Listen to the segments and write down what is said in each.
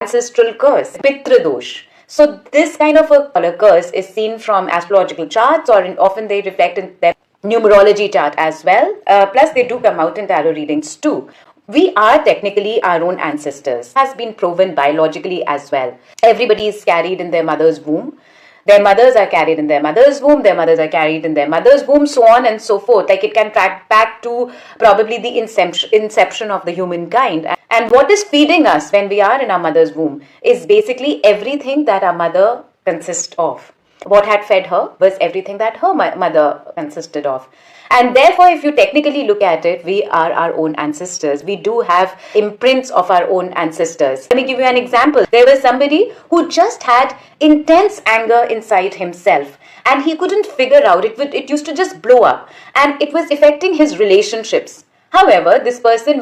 Ancestral Curse, Pitru Dosh. So this kind of a curse is seen from astrological charts, or often they reflect in their numerology chart as well. Plus they do come out in tarot readings too. We are technically our own ancestors. Has been proven biologically as well. Everybody is carried in their mother's womb. Their mothers are carried in their mother's womb. Their mothers are carried in their mother's womb, so on and so forth. Like it can track back to probably the inception of the humankind. And what is feeding us when we are in our mother's womb is basically everything that our mother consists of. What had fed her was everything that her mother consisted of. And therefore, if you technically look at it, we are our own ancestors. We do have imprints of our own ancestors. Let me give you an example. There was somebody who just had intense anger inside himself, and he couldn't figure out, it used to just blow up, and it was affecting his relationships. However, this person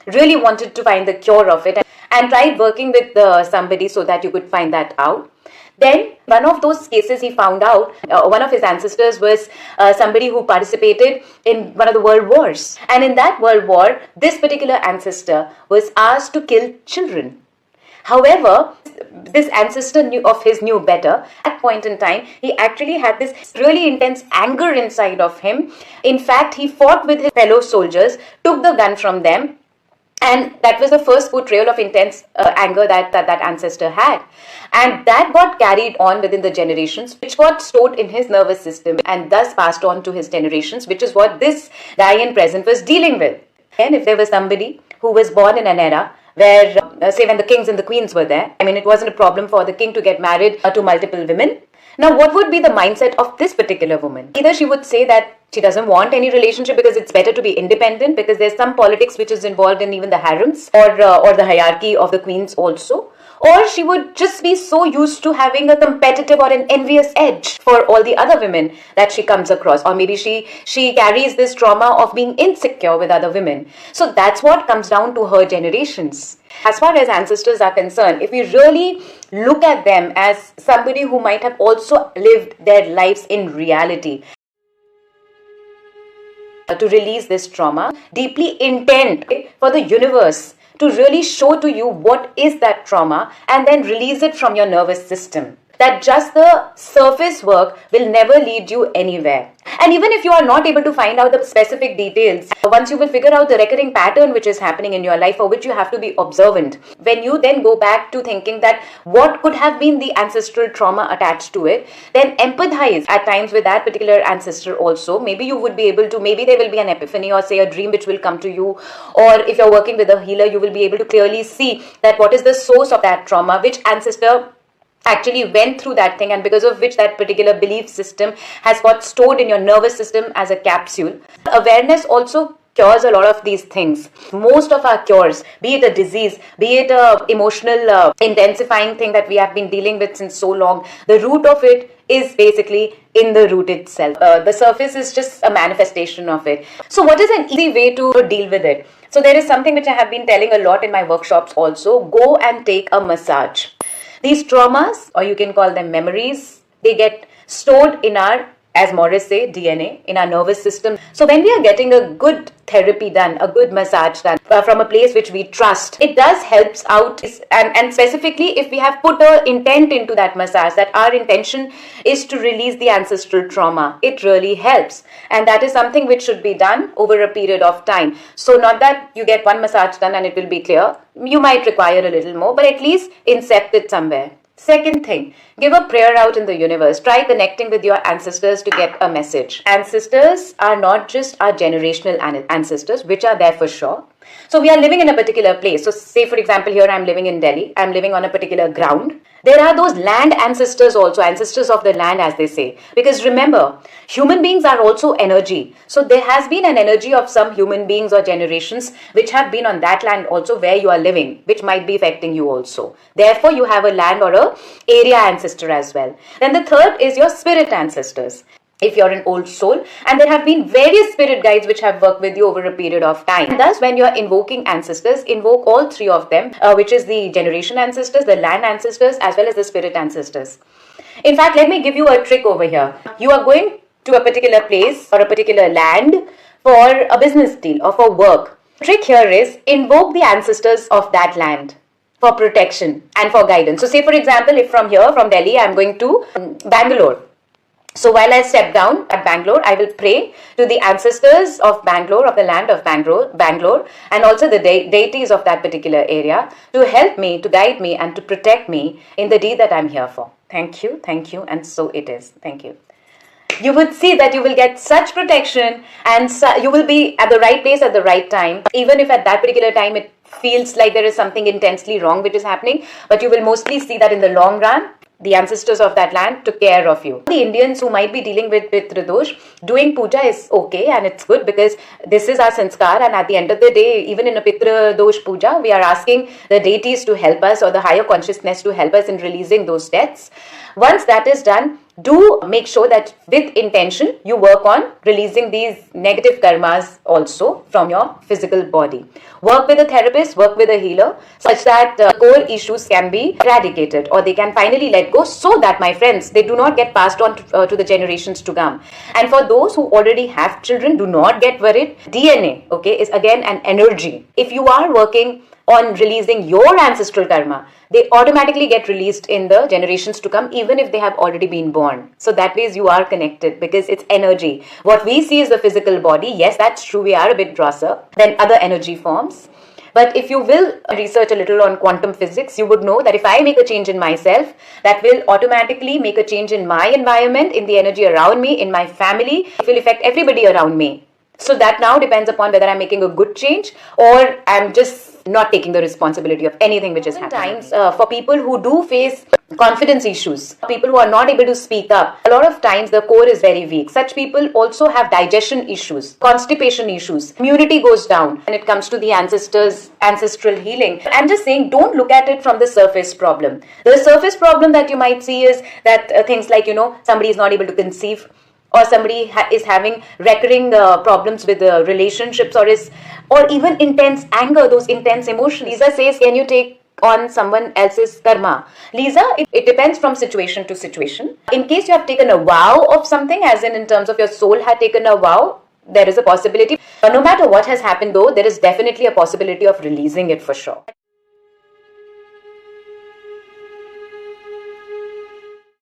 really wanted to find the cure of it and tried working with somebody so that you could find that out. Then, one of those cases he found out, one of his ancestors was somebody who participated in one of the world wars. And in that world war, this particular ancestor was asked to kill children. However, this ancestor knew better. At that point in time, he actually had this really intense anger inside of him. In fact, he fought with his fellow soldiers, took the gun from them, and that was the first portrayal of intense anger that ancestor had. And that got carried on within the generations, which got stored in his nervous system and thus passed on to his generations, which is what this guy in present was dealing with. And if there was somebody who was born in an era where, say when the kings and the queens were there, it wasn't a problem for the king to get married to multiple women. Now, what would be the mindset of this particular woman? Either she would say that she doesn't want any relationship because it's better to be independent, because there's some politics which is involved in even the harems or the hierarchy of the queens also. Or she would just be so used to having a competitive or an envious edge for all the other women that she comes across. Or maybe she carries this trauma of being insecure with other women. So that's what comes down to her generations. As far as ancestors are concerned, if we really look at them as somebody who might have also lived their lives in reality, to release this trauma, deeply intent for the universe to really show to you what is that trauma and then release it from your nervous system. That just the surface work will never lead you anywhere. And even if you are not able to find out the specific details, once you will figure out the recurring pattern which is happening in your life, for which you have to be observant, when you then go back to thinking that what could have been the ancestral trauma attached to it, then empathize at times with that particular ancestor also. Maybe you would be able to, maybe there will be an epiphany or say a dream which will come to you, or if you're working with a healer, you will be able to clearly see that what is the source of that trauma, which ancestor actually went through that thing, and because of which that particular belief system has got stored in your nervous system as a capsule. Awareness also cures a lot of these things. Most of our cures, be it a disease, be it a emotional intensifying thing that we have been dealing with since so long, the root of it is basically in the root itself. The surface is just a manifestation of it. So what is an easy way to deal with it? So there is something which I have been telling a lot in my workshops also. Go and take a massage. These traumas, or you can call them memories, they get stored in our, as Morris say, DNA, in our nervous system. So when we are getting a good therapy done, a good massage done from a place which we trust, it does helps out. And specifically, if we have put an intent into that massage, that our intention is to release the ancestral trauma, it really helps. And that is something which should be done over a period of time. So not that you get one massage done and it will be clear. You might require a little more, but at least incept it somewhere. Second thing, give a prayer out in the universe. Try connecting with your ancestors to get a message. Ancestors are not just our generational ancestors, which are there for sure. So we are living in a particular place. So say for example, here I'm living in Delhi. I'm living on a particular ground. There are those land ancestors also, ancestors of the land as they say. Because remember, human beings are also energy. So there has been an energy of some human beings or generations which have been on that land also where you are living, which might be affecting you also. Therefore, you have a land or a area ancestor as well. Then the third is your spirit ancestors. If you're an old soul, and there have been various spirit guides which have worked with you over a period of time. And thus, when you're invoking ancestors, invoke all three of them, which is the generation ancestors, the land ancestors, as well as the spirit ancestors. In fact, let me give you a trick over here. You are going to a particular place or a particular land for a business deal or for work. The trick here is invoke the ancestors of that land. for protection and for guidance. So say for example, if from here, from Delhi, I'm going to Bangalore. So while I step down at Bangalore, I will pray to the ancestors of Bangalore, of the land of Bangalore, and also the deities of that particular area to help me, to guide me, and to protect me in the deed that I'm here for. Thank you, and so it is. Thank you. You would see that you will get such protection, and you will be at the right place at the right time, even if at that particular time it feels like there is something intensely wrong which is happening, but you will mostly see that in the long run, the ancestors of that land took care of you. The Indians who might be dealing with Pitru Dosh, doing puja is okay and it's good because this is our sanskar, and at the end of the day, even in a Pitru Dosh puja, we are asking the deities to help us or the higher consciousness to help us in releasing those debts. Once that is done, do make sure that with intention you work on releasing these negative karmas also from your physical body. Work with a therapist, work with a healer such that core issues can be eradicated or they can finally let go, so that, my friends, they do not get passed on to the generations to come. And for those who already have children, do not get worried. DNA, okay, is again an energy. If you are working on releasing your ancestral karma, they automatically get released in the generations to come, even if they have already been born. So that way you are connected because it's energy. What we see is the physical body. Yes, that's true. We are a bit grosser than other energy forms. But if you will research a little on quantum physics, you would know that if I make a change in myself, that will automatically make a change in my environment, in the energy around me, in my family. It will affect everybody around me. So that now depends upon whether I'm making a good change or I'm just not taking the responsibility of anything which is happening. Sometimes for people who do face confidence issues, people who are not able to speak up, a lot of times the core is very weak. Such people also have digestion issues, constipation issues, immunity goes down when it comes to the ancestors, ancestral healing. I'm just saying, don't look at it from the surface problem. The surface problem that you might see is that things like, somebody is not able to conceive, or somebody is having recurring problems with relationships, or even intense anger, those intense emotions. Lisa says, can you take on someone else's karma? Lisa, it depends from situation to situation. In case you have taken a vow of something, as in terms of your soul had taken a vow, there is a possibility. No matter what has happened though, there is definitely a possibility of releasing it for sure.